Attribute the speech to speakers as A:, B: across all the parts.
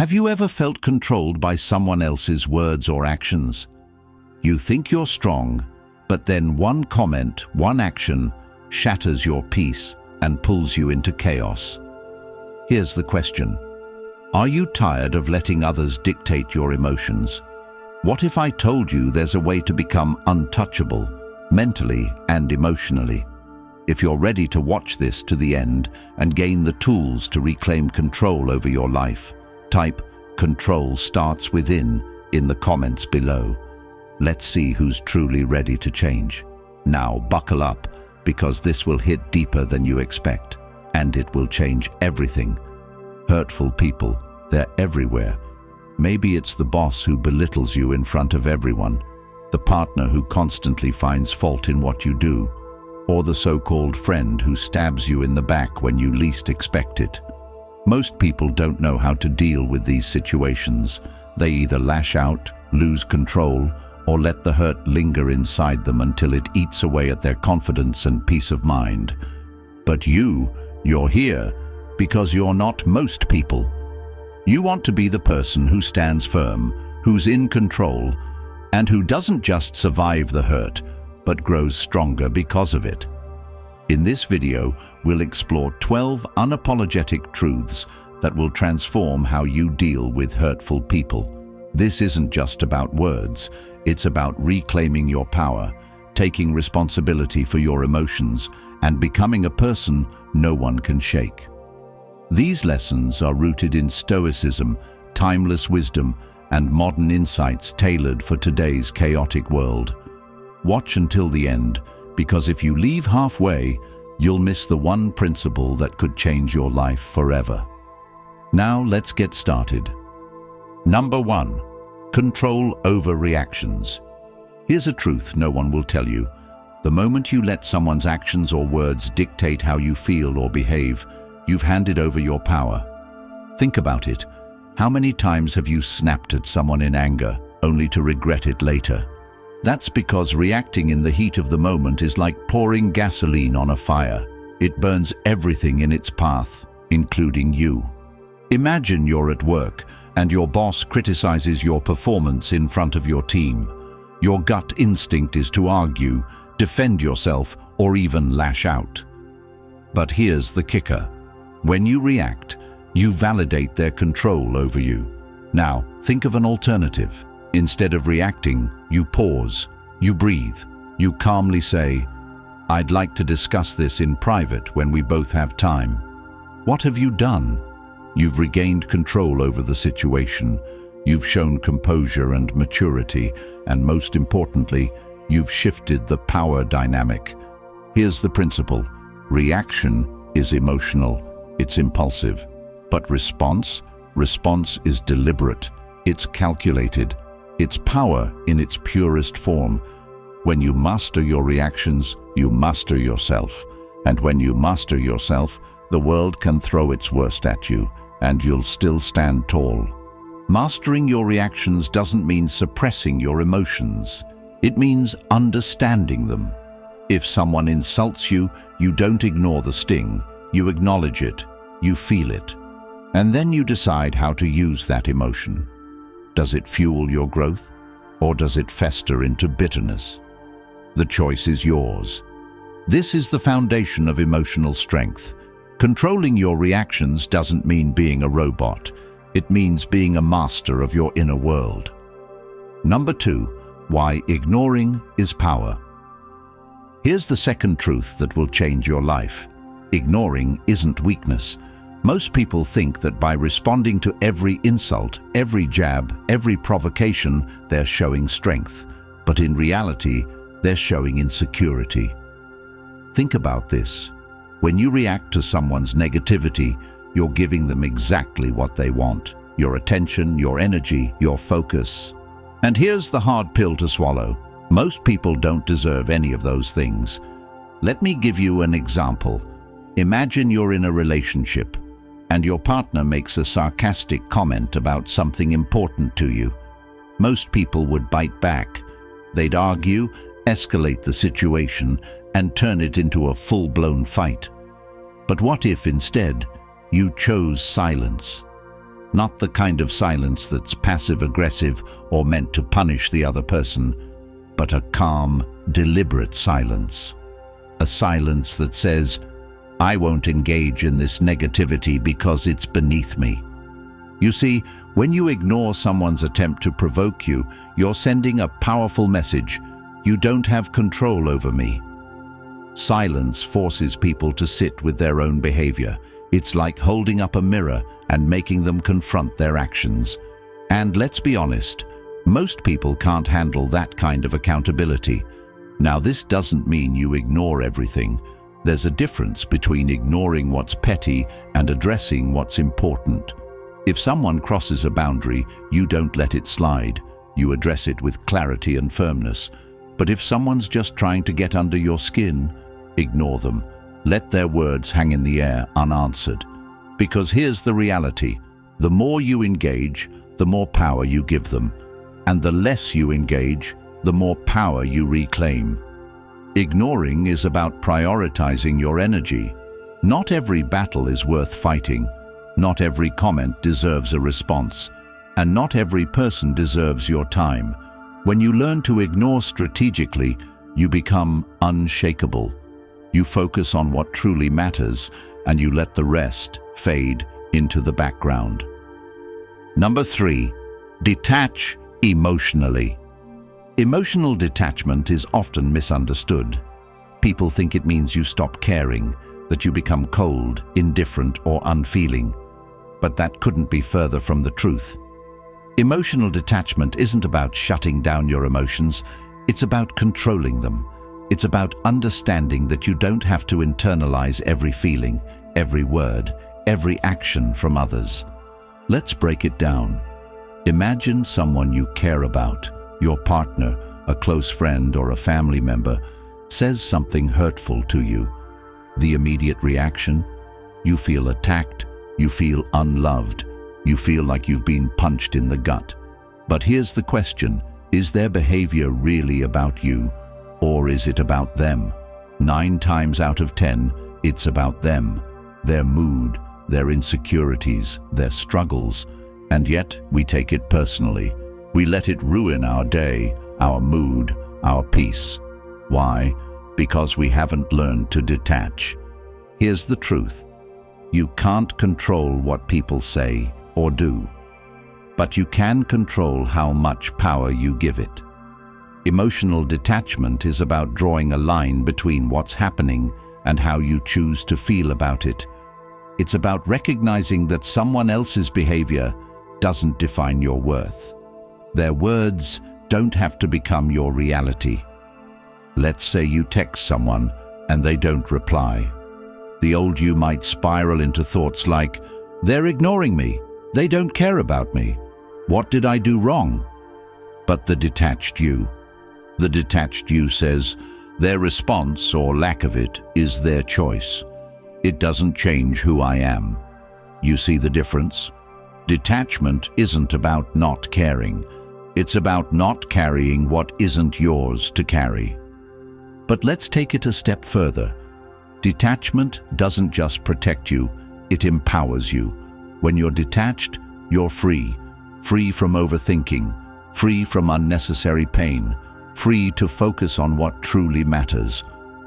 A: Have you ever felt controlled by someone else's words or actions? You think you're strong, but then one comment, one action, shatters your peace and pulls you into chaos. Here's the question. Are you tired of letting others dictate your emotions? What if I told you there's a way to become untouchable, mentally and emotionally? If you're ready to watch this to the end and gain the tools to reclaim control over your life, type "Control starts within" in the comments below. Let's see who's truly ready to change. Now buckle up, because this will hit deeper than you expect, and it will change everything. Hurtful people, they're everywhere. Maybe it's the boss who belittles you in front of everyone, the partner who constantly finds fault in what you do, or the so-called friend who stabs you in the back when you least expect it. Most people don't know how to deal with these situations. They either lash out, lose control, or let the hurt linger inside them until it eats away at their confidence and peace of mind. But you're here because you're not most people. You want to be the person who stands firm, who's in control, and who doesn't just survive the hurt, but grows stronger because of it. In this video, we'll explore 12 unapologetic truths that will transform how you deal with hurtful people. This isn't just about words. It's about reclaiming your power, taking responsibility for your emotions, and becoming a person no one can shake. These lessons are rooted in Stoicism, timeless wisdom, and modern insights tailored for today's chaotic world. Watch until the end, because if you leave halfway, you'll miss the one principle that could change your life forever. Now let's get started. Number 1. Control over reactions. Here's a truth no one will tell you. The moment you let someone's actions or words dictate how you feel or behave, you've handed over your power. Think about it. How many times have you snapped at someone in anger, only to regret it later? That's because reacting in the heat of the moment is like pouring gasoline on a fire. It burns everything in its path, including you. Imagine you're at work, and your boss criticizes your performance in front of your team. Your gut instinct is to argue, defend yourself, or even lash out. But here's the kicker. When you react, you validate their control over you. Now, think of an alternative. Instead of reacting, you pause, you breathe, you calmly say, "I'd like to discuss this in private when we both have time." What have you done? You've regained control over the situation, you've shown composure and maturity, and most importantly, you've shifted the power dynamic. Here's the principle. Reaction is emotional, it's impulsive. But response is deliberate, it's calculated, it's power in its purest form. When you master your reactions, you master yourself. And when you master yourself, the world can throw its worst at you, and you'll still stand tall. Mastering your reactions doesn't mean suppressing your emotions. It means understanding them. If someone insults you, you don't ignore the sting. You acknowledge it. You feel it. And then you decide how to use that emotion. Does it fuel your growth, or does it fester into bitterness? The choice is yours. This is the foundation of emotional strength. Controlling your reactions doesn't mean being a robot. It means being a master of your inner world. Number 2, why ignoring is power. Here's the second truth that will change your life. Ignoring isn't weakness. Most people think that by responding to every insult, every jab, every provocation, they're showing strength. But in reality, they're showing insecurity. Think about this. When you react to someone's negativity, you're giving them exactly what they want. Your attention, your energy, your focus. And here's the hard pill to swallow. Most people don't deserve any of those things. Let me give you an example. Imagine you're in a relationship, and your partner makes a sarcastic comment about something important to you. Most people would bite back. They'd argue, escalate the situation, and turn it into a full-blown fight. But what if instead you chose silence? Not the kind of silence that's passive-aggressive or meant to punish the other person, but a calm, deliberate silence. A silence that says, I won't engage in this negativity because it's beneath me. You see, when you ignore someone's attempt to provoke you, you're sending a powerful message. You don't have control over me. Silence forces people to sit with their own behavior. It's like holding up a mirror and making them confront their actions. And let's be honest, most people can't handle that kind of accountability. Now, this doesn't mean you ignore everything. There's a difference between ignoring what's petty and addressing what's important. If someone crosses a boundary, you don't let it slide. You address it with clarity and firmness. But if someone's just trying to get under your skin, ignore them. Let their words hang in the air unanswered. Because here's the reality. The more you engage, the more power you give them. And the less you engage, the more power you reclaim. Ignoring is about prioritizing your energy. Not every battle is worth fighting. Not every comment deserves a response. And not every person deserves your time. When you learn to ignore strategically, you become unshakable. You focus on what truly matters, and you let the rest fade into the background. Number 3, detach emotionally. Emotional detachment is often misunderstood. People think it means you stop caring, that you become cold, indifferent, or unfeeling. But that couldn't be further from the truth. Emotional detachment isn't about shutting down your emotions, it's about controlling them. It's about understanding that you don't have to internalize every feeling, every word, every action from others. Let's break it down. Imagine someone you care about, your partner, a close friend, or a family member, says something hurtful to you. The immediate reaction? You feel attacked, you feel unloved, you feel like you've been punched in the gut. But here's the question, is their behavior really about you, or is it about them? 9 times out of 10, it's about them, their mood, their insecurities, their struggles, and yet we take it personally. We let it ruin our day, our mood, our peace. Why? Because we haven't learned to detach. Here's the truth. You can't control what people say or do, but you can control how much power you give it. Emotional detachment is about drawing a line between what's happening and how you choose to feel about it. It's about recognizing that someone else's behavior doesn't define your worth. Their words don't have to become your reality. Let's say you text someone and they don't reply. The old you might spiral into thoughts like, they're ignoring me, they don't care about me, what did I do wrong? But the detached you says, their response or lack of it is their choice. It doesn't change who I am. You see the difference? Detachment isn't about not caring. It's about not carrying what isn't yours to carry. But let's take it a step further. Detachment doesn't just protect you, it empowers you. When you're detached, you're free. Free from overthinking, free from unnecessary pain, free to focus on what truly matters.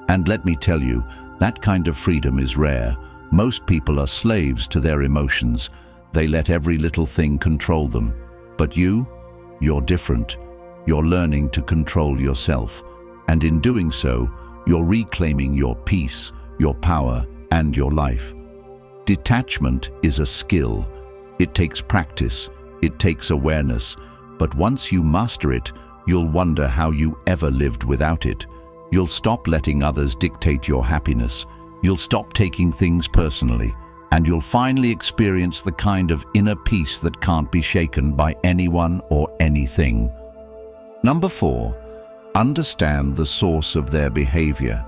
A: And let me tell you, that kind of freedom is rare. Most people are slaves to their emotions. They let every little thing control them. But you're different. You're learning to control yourself. And in doing so, you're reclaiming your peace, your power, and your life. Detachment is a skill. It takes practice. It takes awareness. But once you master it, you'll wonder how you ever lived without it. You'll stop letting others dictate your happiness. You'll stop taking things personally. And you'll finally experience the kind of inner peace that can't be shaken by anyone or anything. Number 4, understand the source of their behavior.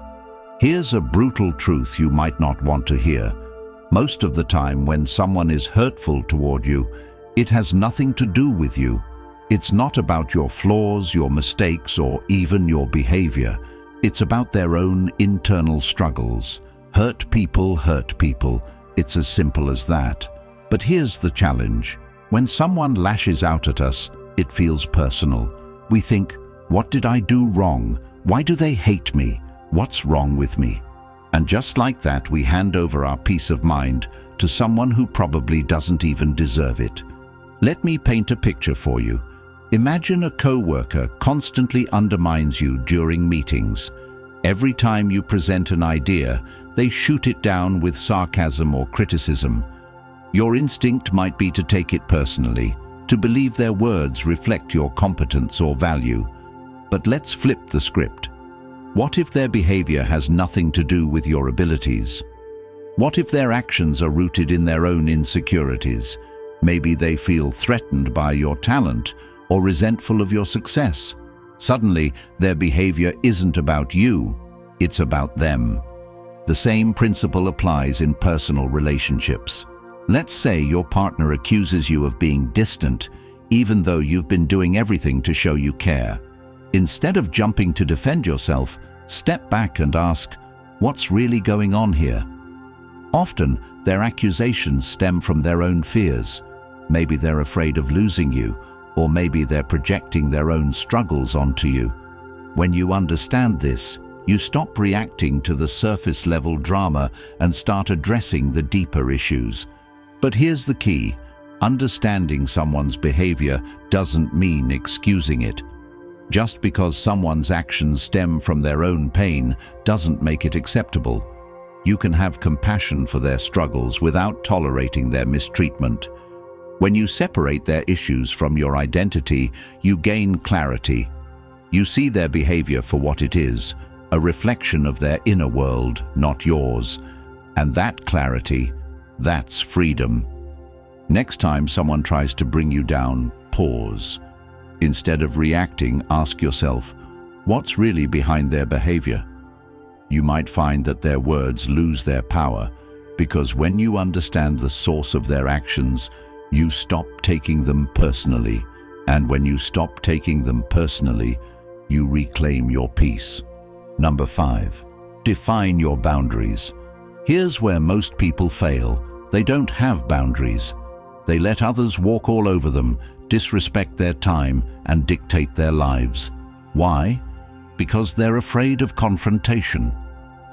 A: Here's a brutal truth you might not want to hear. Most of the time when someone is hurtful toward you, it has nothing to do with you. It's not about your flaws, your mistakes, or even your behavior. It's about their own internal struggles. Hurt people hurt people. It's as simple as that. But here's the challenge. When someone lashes out at us, it feels personal. We think, what did I do wrong? Why do they hate me? What's wrong with me? And just like that, we hand over our peace of mind to someone who probably doesn't even deserve it. Let me paint a picture for you. Imagine a co-worker constantly undermines you during meetings. Every time you present an idea, they shoot it down with sarcasm or criticism. Your instinct might be to take it personally, to believe their words reflect your competence or value. But let's flip the script. What if their behavior has nothing to do with your abilities? What if their actions are rooted in their own insecurities? Maybe they feel threatened by your talent or resentful of your success. Suddenly, their behavior isn't about you, it's about them. The same principle applies in personal relationships. Let's say your partner accuses you of being distant, even though you've been doing everything to show you care. Instead of jumping to defend yourself, step back and ask, what's really going on here? Often, their accusations stem from their own fears. Maybe they're afraid of losing you, or maybe they're projecting their own struggles onto you. When you understand this, you stop reacting to the surface-level drama and start addressing the deeper issues. But here's the key: understanding someone's behavior doesn't mean excusing it. Just because someone's actions stem from their own pain doesn't make it acceptable. You can have compassion for their struggles without tolerating their mistreatment. When you separate their issues from your identity, you gain clarity. You see their behavior for what it is, a reflection of their inner world, not yours. And that clarity, that's freedom. Next time someone tries to bring you down, pause. Instead of reacting, ask yourself, what's really behind their behavior? You might find that their words lose their power, because when you understand the source of their actions, you stop taking them personally. And when you stop taking them personally, you reclaim your peace. Number 5, define your boundaries. Here's where most people fail. They don't have boundaries. They let others walk all over them, disrespect their time, and dictate their lives. Why? Because they're afraid of confrontation.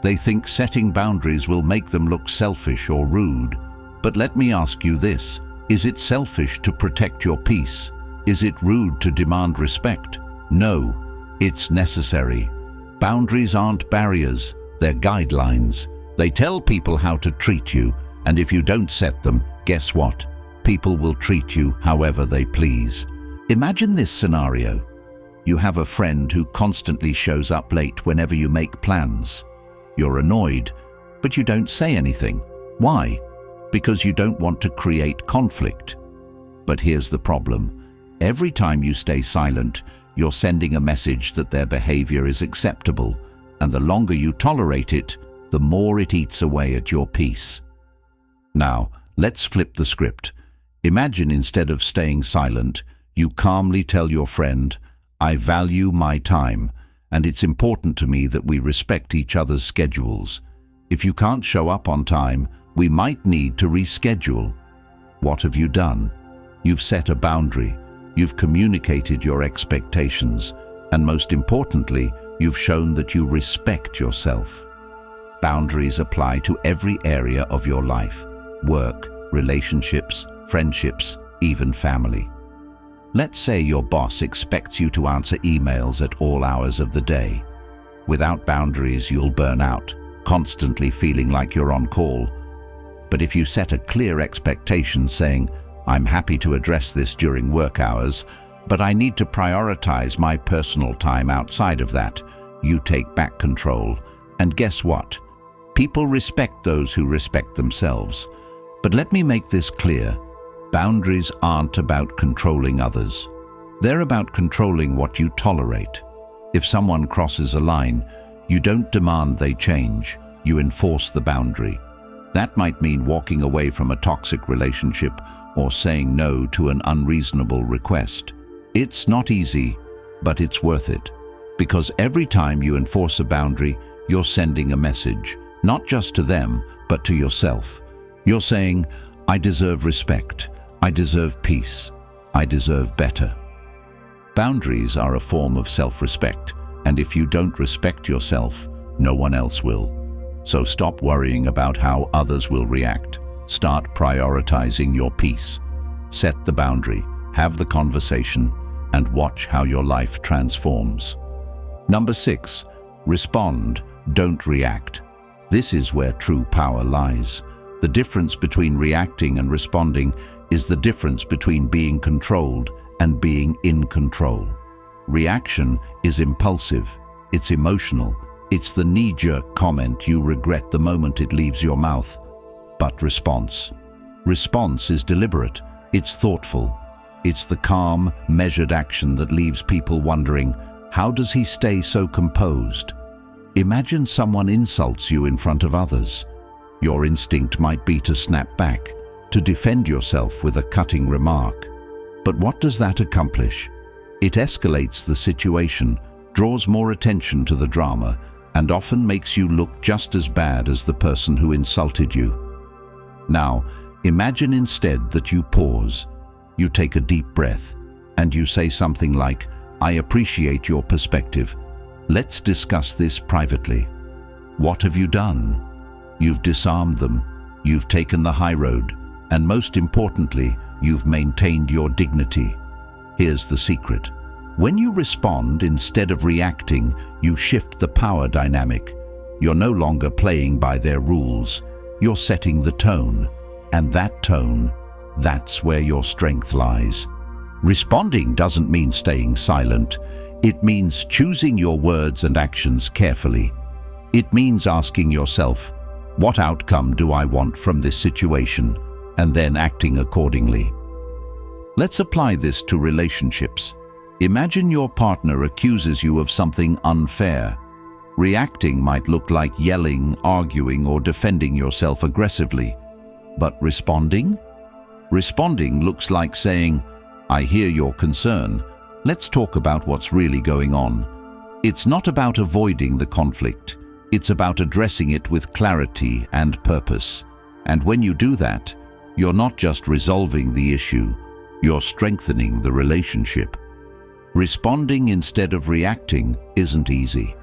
A: They think setting boundaries will make them look selfish or rude. But let me ask you this: is it selfish to protect your peace? Is it rude to demand respect? No, it's necessary. Boundaries aren't barriers, they're guidelines. They tell people how to treat you, and if you don't set them, guess what? People will treat you however they please. Imagine this scenario. You have a friend who constantly shows up late whenever you make plans. You're annoyed, but you don't say anything. Why? Because you don't want to create conflict. But here's the problem. Every time you stay silent, you're sending a message that their behavior is acceptable, and the longer you tolerate it, the more it eats away at your peace. Now, let's flip the script. Imagine instead of staying silent, you calmly tell your friend, I value my time, and it's important to me that we respect each other's schedules. If you can't show up on time, we might need to reschedule. What have you done? You've set a boundary. You've communicated your expectations, and most importantly, you've shown that you respect yourself. Boundaries apply to every area of your life: work, relationships, friendships, even family. Let's say your boss expects you to answer emails at all hours of the day. Without boundaries, you'll burn out, constantly feeling like you're on call. But if you set a clear expectation saying, I'm happy to address this during work hours, but I need to prioritize my personal time outside of that, you take back control. And guess what? People respect those who respect themselves. But let me make this clear. Boundaries aren't about controlling others. They're about controlling what you tolerate. If someone crosses a line, you don't demand they change, you enforce the boundary. That might mean walking away from a toxic relationship or saying no to an unreasonable request. It's not easy, but it's worth it. Because every time you enforce a boundary, you're sending a message, not just to them, but to yourself. You're saying, I deserve respect. I deserve peace. I deserve better. Boundaries are a form of self-respect, and if you don't respect yourself, no one else will. So stop worrying about how others will react. Start prioritizing your peace. Set the boundary, have the conversation, and watch how your life transforms. Number 6, respond, don't react. This is where true power lies. The difference between reacting and responding is the difference between being controlled and being in control. Reaction is impulsive, it's emotional, it's the knee-jerk comment you regret the moment it leaves your mouth. But response is deliberate, it's thoughtful. It's the calm, measured action that leaves people wondering, how does he stay so composed? Imagine someone insults you in front of others. Your instinct might be to snap back, to defend yourself with a cutting remark. But what does that accomplish? It escalates the situation, draws more attention to the drama, and often makes you look just as bad as the person who insulted you. Now, imagine instead that you pause. You take a deep breath, and you say something like, I appreciate your perspective. Let's discuss this privately. What have you done? You've disarmed them, you've taken the high road, and most importantly, you've maintained your dignity. Here's the secret. When you respond instead of reacting, you shift the power dynamic. You're no longer playing by their rules. You're setting the tone, and that tone, that's where your strength lies. Responding doesn't mean staying silent. It means choosing your words and actions carefully. It means asking yourself, what outcome do I want from this situation? And then acting accordingly. Let's apply this to relationships. Imagine your partner accuses you of something unfair. Reacting might look like yelling, arguing, or defending yourself aggressively. But responding? Responding looks like saying, I hear your concern. Let's talk about what's really going on. It's not about avoiding the conflict. It's about addressing it with clarity and purpose. And when you do that, you're not just resolving the issue, you're strengthening the relationship. Responding instead of reacting isn't easy.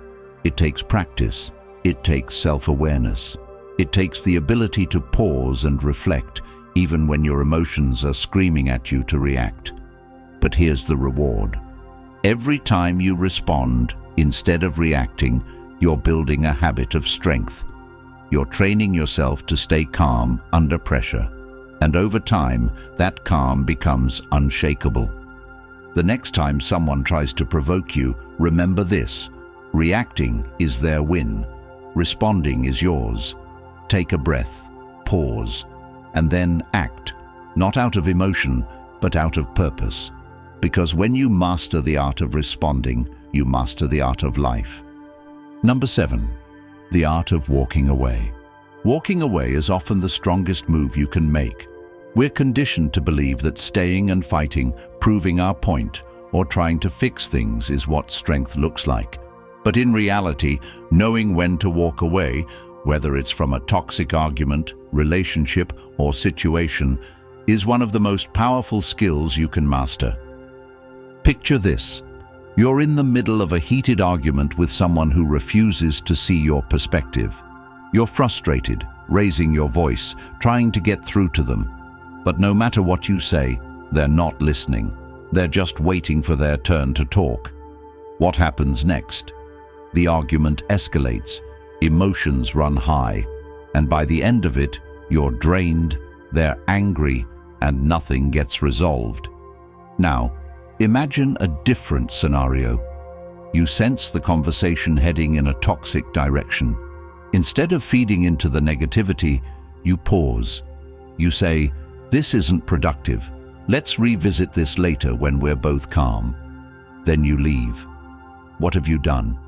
A: It takes practice. It takes self-awareness. It takes the ability to pause and reflect, even when your emotions are screaming at you to react. But here's the reward. Every time you respond instead of reacting, you're building a habit of strength. You're training yourself to stay calm under pressure. And over time, that calm becomes unshakable. The next time someone tries to provoke you, remember this. Reacting is their win. Responding is yours. Take a breath, pause, and then act, not out of emotion, but out of purpose. Because when you master the art of responding, you master the art of life. Number 7, the art of walking away. Walking away is often the strongest move you can make. We're conditioned to believe that staying and fighting, proving our point, or trying to fix things is what strength looks like. But in reality, knowing when to walk away, whether it's from a toxic argument, relationship, or situation, is one of the most powerful skills you can master. Picture this. You're in the middle of a heated argument with someone who refuses to see your perspective. You're frustrated, raising your voice, trying to get through to them. But no matter what you say, they're not listening. They're just waiting for their turn to talk. What happens next? The argument escalates, emotions run high, and by the end of it, you're drained, they're angry, and nothing gets resolved. Now, imagine a different scenario. You sense the conversation heading in a toxic direction. Instead of feeding into the negativity, you pause. You say, "This isn't productive. Let's revisit this later when we're both calm." Then you leave. What have you done?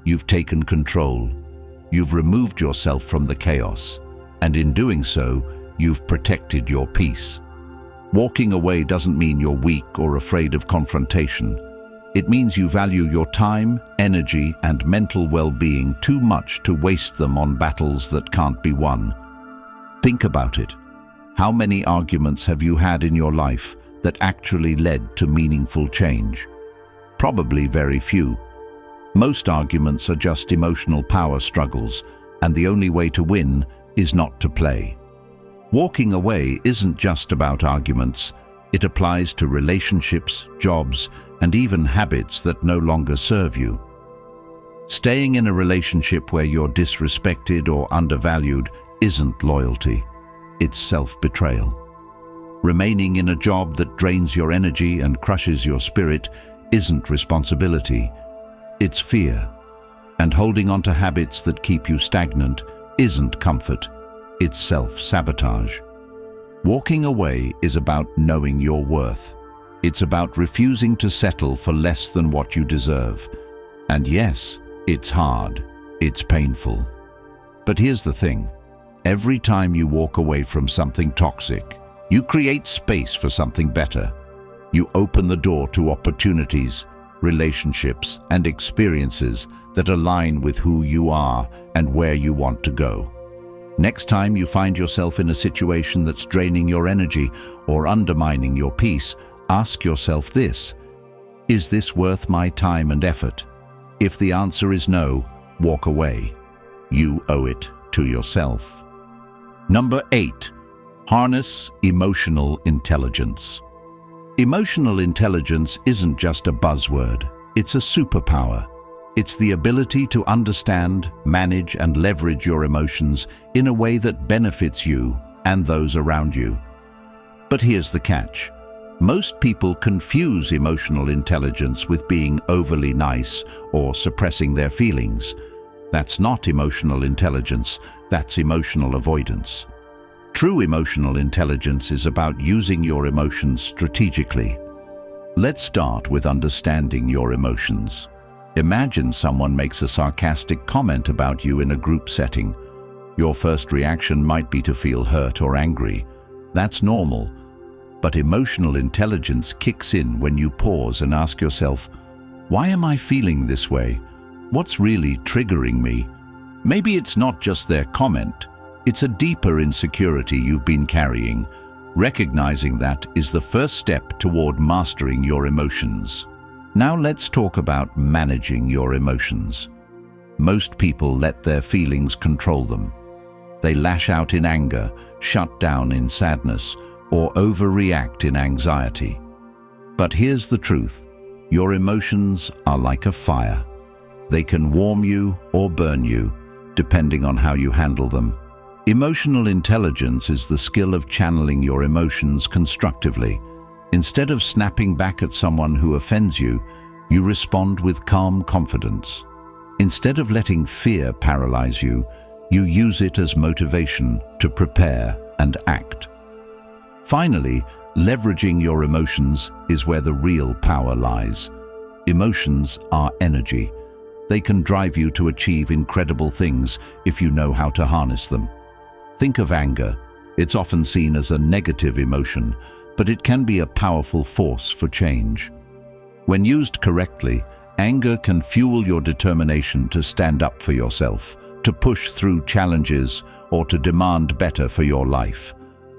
A: You've taken control. You've removed yourself from the chaos. And in doing so, you've protected your peace. Walking away doesn't mean you're weak or afraid of confrontation. It means you value your time, energy, and mental well-being too much to waste them on battles that can't be won. Think about it. How many arguments have you had in your life that actually led to meaningful change? Probably very few. Most arguments are just emotional power struggles, and the only way to win is not to play. Walking away isn't just about arguments. It applies to relationships, jobs, and even habits that no longer serve you. Staying in a relationship where you're disrespected or undervalued isn't loyalty. It's self-betrayal. Remaining in a job that drains your energy and crushes your spirit isn't responsibility. It's fear. And holding on to habits that keep you stagnant isn't comfort. It's self-sabotage. Walking away is about knowing your worth. It's about refusing to settle for less than what you deserve. And yes, it's hard. It's painful. But here's the thing. Every time you walk away from something toxic, you create space for something better. You open the door to opportunities, relationships, and experiences that align with who you are and where you want to go. Next time you find yourself in a situation that's draining your energy or undermining your peace, ask yourself this: is this worth my time and effort? If the answer is no, walk away. You owe it to yourself. Number 8. Harness emotional intelligence. Emotional intelligence isn't just a buzzword. It's a superpower. It's the ability to understand, manage, and leverage your emotions in a way that benefits you and those around you. But here's the catch. Most people confuse emotional intelligence with being overly nice or suppressing their feelings. That's not emotional intelligence, that's emotional avoidance. True emotional intelligence is about using your emotions strategically. Let's start with understanding your emotions. Imagine someone makes a sarcastic comment about you in a group setting. Your first reaction might be to feel hurt or angry. That's normal. But emotional intelligence kicks in when you pause and ask yourself, why am I feeling this way? What's really triggering me? Maybe it's not just their comment. It's a deeper insecurity you've been carrying. Recognizing that is the first step toward mastering your emotions. Now let's talk about managing your emotions. Most people let their feelings control them. They lash out in anger, shut down in sadness, or overreact in anxiety. But here's the truth. Your emotions are like a fire. They can warm you or burn you, depending on how you handle them. Emotional intelligence is the skill of channeling your emotions constructively. Instead of snapping back at someone who offends you, you respond with calm confidence. Instead of letting fear paralyze you, you use it as motivation to prepare and act. Finally, leveraging your emotions is where the real power lies. Emotions are energy. They can drive you to achieve incredible things if you know how to harness them. Think of anger. It's often seen as a negative emotion, but it can be a powerful force for change. When used correctly, anger can fuel your determination to stand up for yourself, to push through challenges, or to demand better for your life.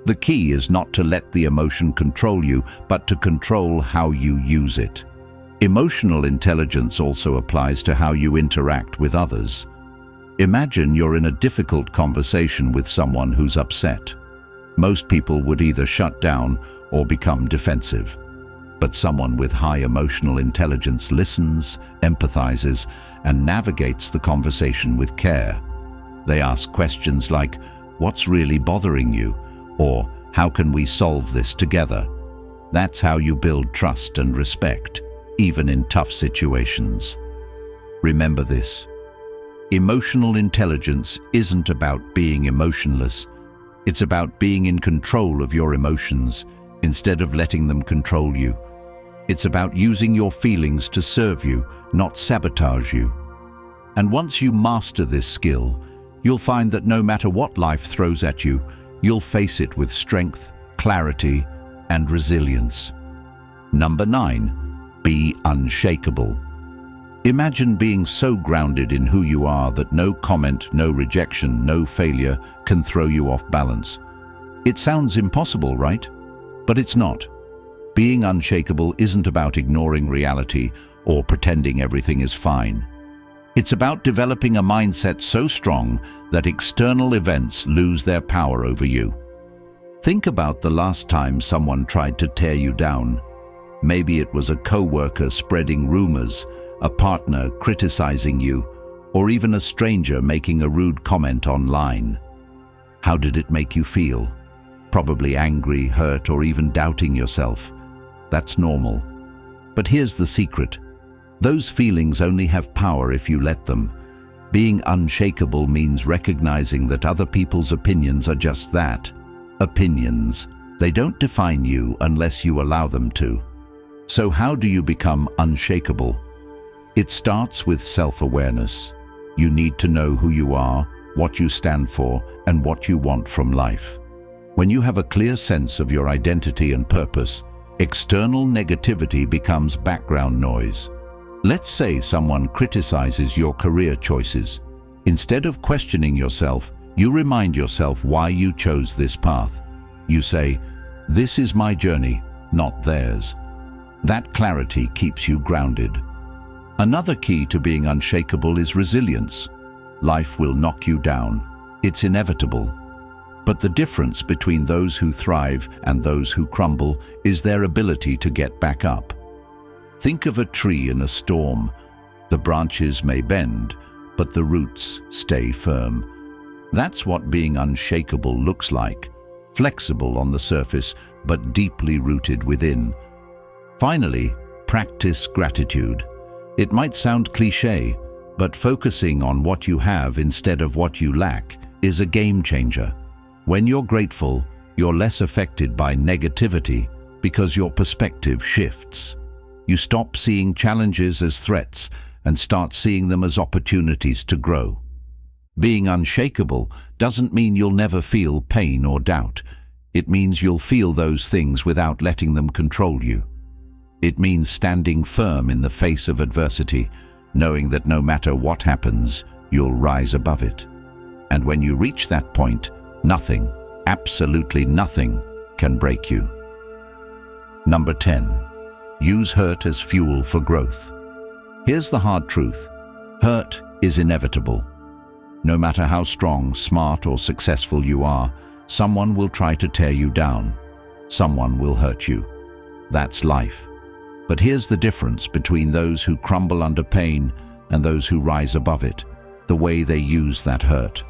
A: The key is not to let the emotion control you, but to control how you use it. Emotional intelligence also applies to how you interact with others. Imagine you're in a difficult conversation with someone who's upset. Most people would either shut down or become defensive. But someone with high emotional intelligence listens, empathizes, and navigates the conversation with care. They ask questions like, "What's really bothering you?" or "How can we solve this together?" That's how you build trust and respect, even in tough situations. Remember this. Emotional intelligence isn't about being emotionless. It's about being in control of your emotions instead of letting them control you. It's about using your feelings to serve you, not sabotage you. And once you master this skill, you'll find that no matter what life throws at you, you'll face it with strength, clarity, and resilience. Number 9, be unshakable. Imagine being so grounded in who you are that no comment, no rejection, no failure can throw you off balance. It sounds impossible, right? But it's not. Being unshakable isn't about ignoring reality or pretending everything is fine. It's about developing a mindset so strong that external events lose their power over you. Think about the last time someone tried to tear you down. Maybe it was a coworker spreading rumors, a partner criticizing you, or even a stranger making a rude comment online. How did it make you feel? Probably angry, hurt, or even doubting yourself. That's normal. But here's the secret. Those feelings only have power if you let them. Being unshakable means recognizing that other people's opinions are just that. Opinions. They don't define you unless you allow them to. So how do you become unshakable? It starts with self-awareness. You need to know who you are, what you stand for, and what you want from life. When you have a clear sense of your identity and purpose, external negativity becomes background noise. Let's say someone criticizes your career choices. Instead of questioning yourself, you remind yourself why you chose this path. You say, "This is my journey, not theirs." That clarity keeps you grounded. Another key to being unshakable is resilience. Life will knock you down. It's inevitable. But the difference between those who thrive and those who crumble is their ability to get back up. Think of a tree in a storm. The branches may bend, but the roots stay firm. That's what being unshakable looks like. Flexible on the surface, but deeply rooted within. Finally, practice gratitude. It might sound cliché, but focusing on what you have instead of what you lack is a game changer. When you're grateful, you're less affected by negativity because your perspective shifts. You stop seeing challenges as threats and start seeing them as opportunities to grow. Being unshakable doesn't mean you'll never feel pain or doubt. It means you'll feel those things without letting them control you. It means standing firm in the face of adversity, knowing that no matter what happens, you'll rise above it. And when you reach that point, nothing, absolutely nothing, can break you. Number 10. Use hurt as fuel for growth. Here's the hard truth. Hurt is inevitable. No matter how strong, smart, or successful you are, someone will try to tear you down. Someone will hurt you. That's life. But here's the difference between those who crumble under pain and those who rise above it, the way they use that hurt.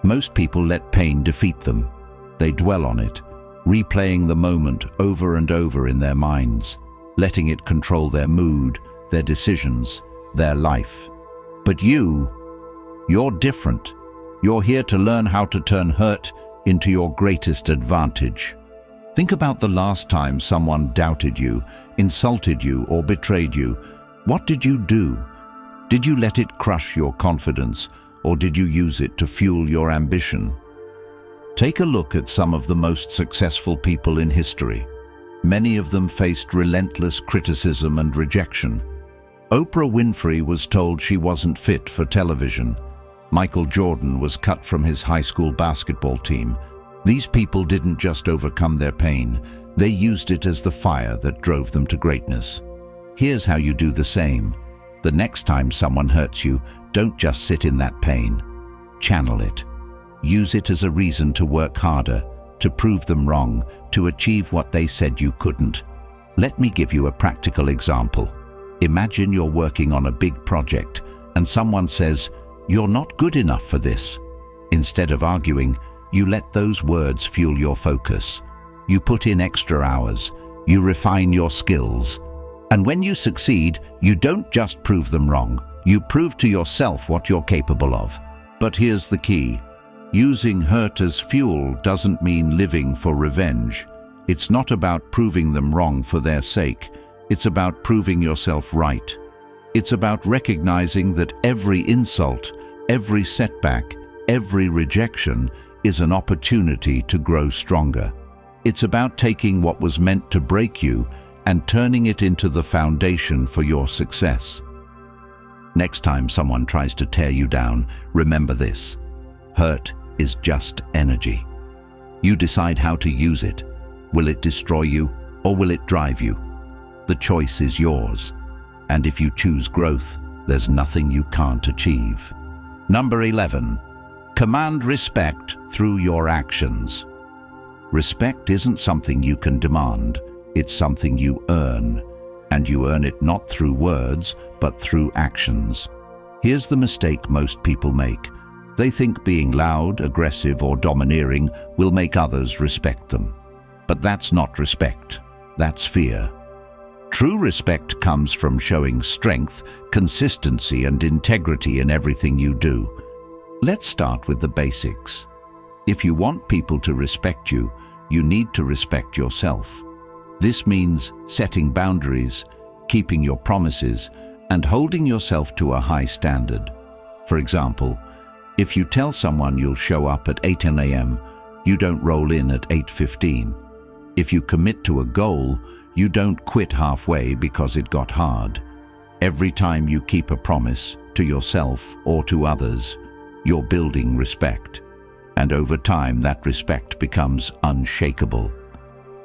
A: Most people let pain defeat them. They dwell on it, replaying the moment over and over in their minds, letting it control their mood, their decisions, their life. But you're different. You're here to learn how to turn hurt into your greatest advantage. Think about the last time someone doubted you, insulted you, or betrayed you. What did you do? Did you let it crush your confidence, or did you use it to fuel your ambition? Take a look at some of the most successful people in history. Many of them faced relentless criticism and rejection. Oprah Winfrey was told she wasn't fit for television. Michael Jordan was cut from his high school basketball team. These people didn't just overcome their pain, they used it as the fire that drove them to greatness. Here's how you do the same. The next time someone hurts you, don't just sit in that pain. Channel it. Use it as a reason to work harder, to prove them wrong, to achieve what they said you couldn't. Let me give you a practical example. Imagine you're working on a big project and someone says, "You're not good enough for this." Instead of arguing, you let those words fuel your focus. You put in extra hours. You refine your skills. And when you succeed, you don't just prove them wrong. You prove to yourself what you're capable of. But here's the key. Using hurt as fuel doesn't mean living for revenge. It's not about proving them wrong for their sake. It's about proving yourself right. It's about recognizing that every insult, every setback, every rejection is an opportunity to grow stronger. It's about taking what was meant to break you and turning it into the foundation for your success. Next time someone tries to tear you down, remember this. Hurt is just energy. You decide how to use it. Will it destroy you or will it drive you? The choice is yours. And if you choose growth, there's nothing you can't achieve. Number 11. Command respect through your actions. Respect isn't something you can demand. It's something you earn. And you earn it not through words, but through actions. Here's the mistake most people make. They think being loud, aggressive, or domineering will make others respect them. But that's not respect. That's fear. True respect comes from showing strength, consistency, and integrity in everything you do. Let's start with the basics. If you want people to respect you, you need to respect yourself. This means setting boundaries, keeping your promises, and holding yourself to a high standard. For example, if you tell someone you'll show up at 8 a.m., you don't roll in at 8:15. If you commit to a goal, you don't quit halfway because it got hard. Every time you keep a promise to yourself or to others, you're building respect. And over time, that respect becomes unshakable.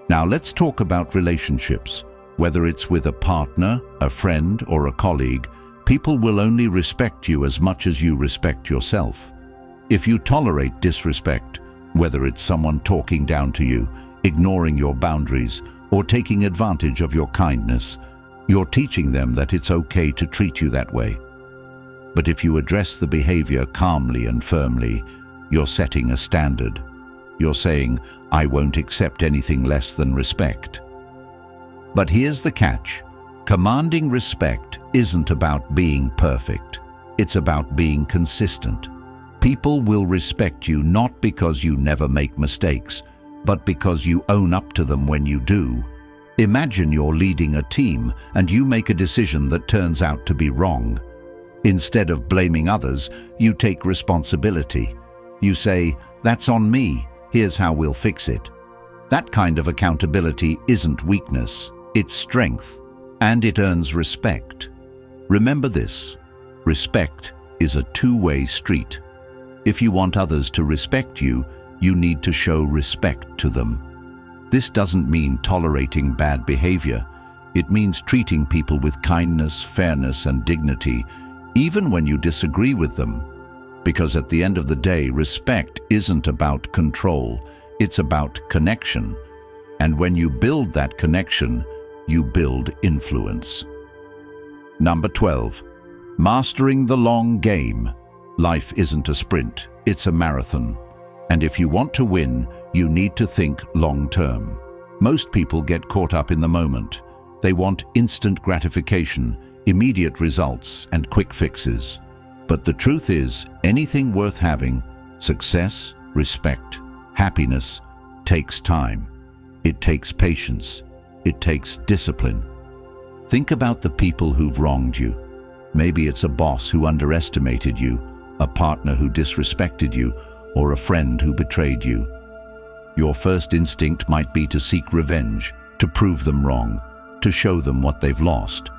A: Now let's talk about relationships. Whether it's with a partner, a friend, or a colleague, people will only respect you as much as you respect yourself. If you tolerate disrespect, whether it's someone talking down to you, ignoring your boundaries, or taking advantage of your kindness, you're teaching them that it's okay to treat you that way. But if you address the behavior calmly and firmly, you're setting a standard. You're saying, I won't accept anything less than respect. But here's the catch. Commanding respect isn't about being perfect. It's about being consistent. People will respect you not because you never make mistakes, but because you own up to them when you do. Imagine you're leading a team and you make a decision that turns out to be wrong. Instead of blaming others, you take responsibility. You say, that's on me, here's how we'll fix it. That kind of accountability isn't weakness, it's strength, and it earns respect. Remember this, respect is a two-way street. If you want others to respect you, you need to show respect to them. This doesn't mean tolerating bad behavior. It means treating people with kindness, fairness, and dignity, even when you disagree with them. Because at the end of the day, respect isn't about control, it's about connection. And when you build that connection, you build influence. Number 12. Mastering the long game. Life isn't a sprint, it's a marathon. And if you want to win, you need to think long-term. Most people get caught up in the moment. They want instant gratification, immediate results, and quick fixes. But the truth is, anything worth having, success, respect, happiness, takes time. It takes patience. It takes discipline. Think about the people who've wronged you. Maybe it's a boss who underestimated you, a partner who disrespected you, or a friend who betrayed you. Your first instinct might be to seek revenge, to prove them wrong, to show them what they've lost.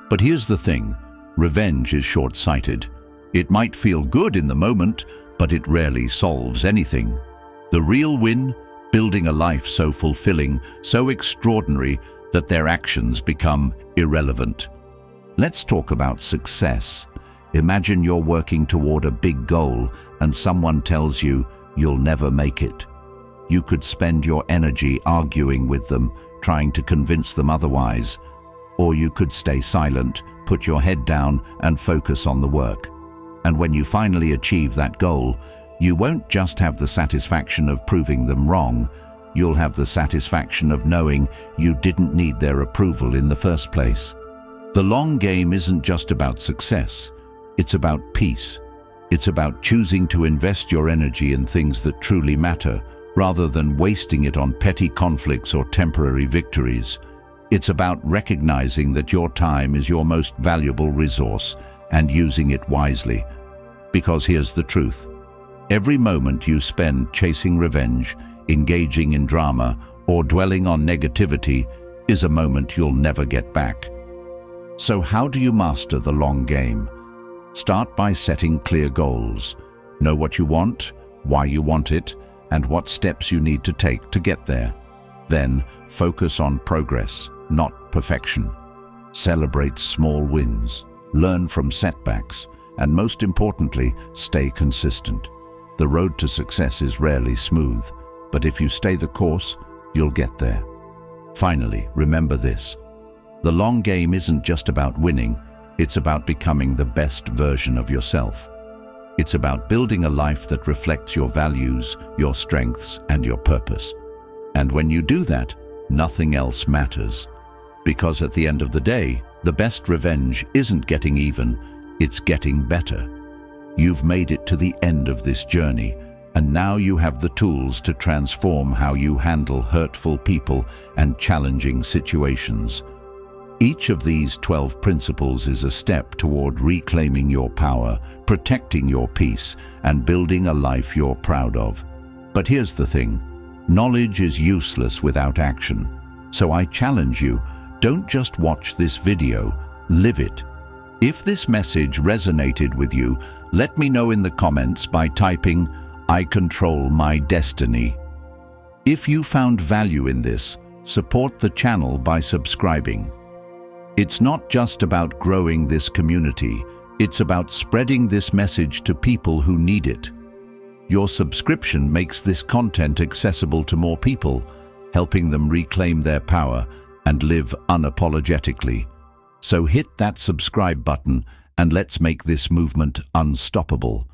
A: But here's the thing, revenge is short-sighted. It might feel good in the moment, but it rarely solves anything. The real win? Building a life so fulfilling, so extraordinary, that their actions become irrelevant. Let's talk about success. Imagine you're working toward a big goal and someone tells you you'll never make it. You could spend your energy arguing with them, trying to convince them otherwise. Or you could stay silent, put your head down, and focus on the work. And when you finally achieve that goal, you won't just have the satisfaction of proving them wrong, you'll have the satisfaction of knowing you didn't need their approval in the first place. The long game isn't just about success, it's about peace. It's about choosing to invest your energy in things that truly matter, rather than wasting it on petty conflicts or temporary victories. It's about recognizing that your time is your most valuable resource and using it wisely. Because here's the truth. Every moment you spend chasing revenge, engaging in drama, or dwelling on negativity is a moment you'll never get back. So how do you master the long game? Start by setting clear goals. Know what you want, why you want it, and what steps you need to take to get there. Then, focus on progress, not perfection. Celebrate small wins, learn from setbacks, and most importantly, stay consistent. The road to success is rarely smooth, but if you stay the course, you'll get there. Finally, remember this. The long game isn't just about winning, it's about becoming the best version of yourself. It's about building a life that reflects your values, your strengths, and your purpose. And when you do that, nothing else matters. Because at the end of the day, the best revenge isn't getting even, it's getting better. You've made it to the end of this journey, and now you have the tools to transform how you handle hurtful people and challenging situations. Each of these 12 principles is a step toward reclaiming your power, protecting your peace, and building a life you're proud of. But here's the thing, knowledge is useless without action. So I challenge you, don't just watch this video, live it. If this message resonated with you, let me know in the comments by typing, "I control my destiny." If you found value in this, support the channel by subscribing. It's not just about growing this community, it's about spreading this message to people who need it. Your subscription makes this content accessible to more people, helping them reclaim their power and live unapologetically. So hit that subscribe button and let's make this movement unstoppable.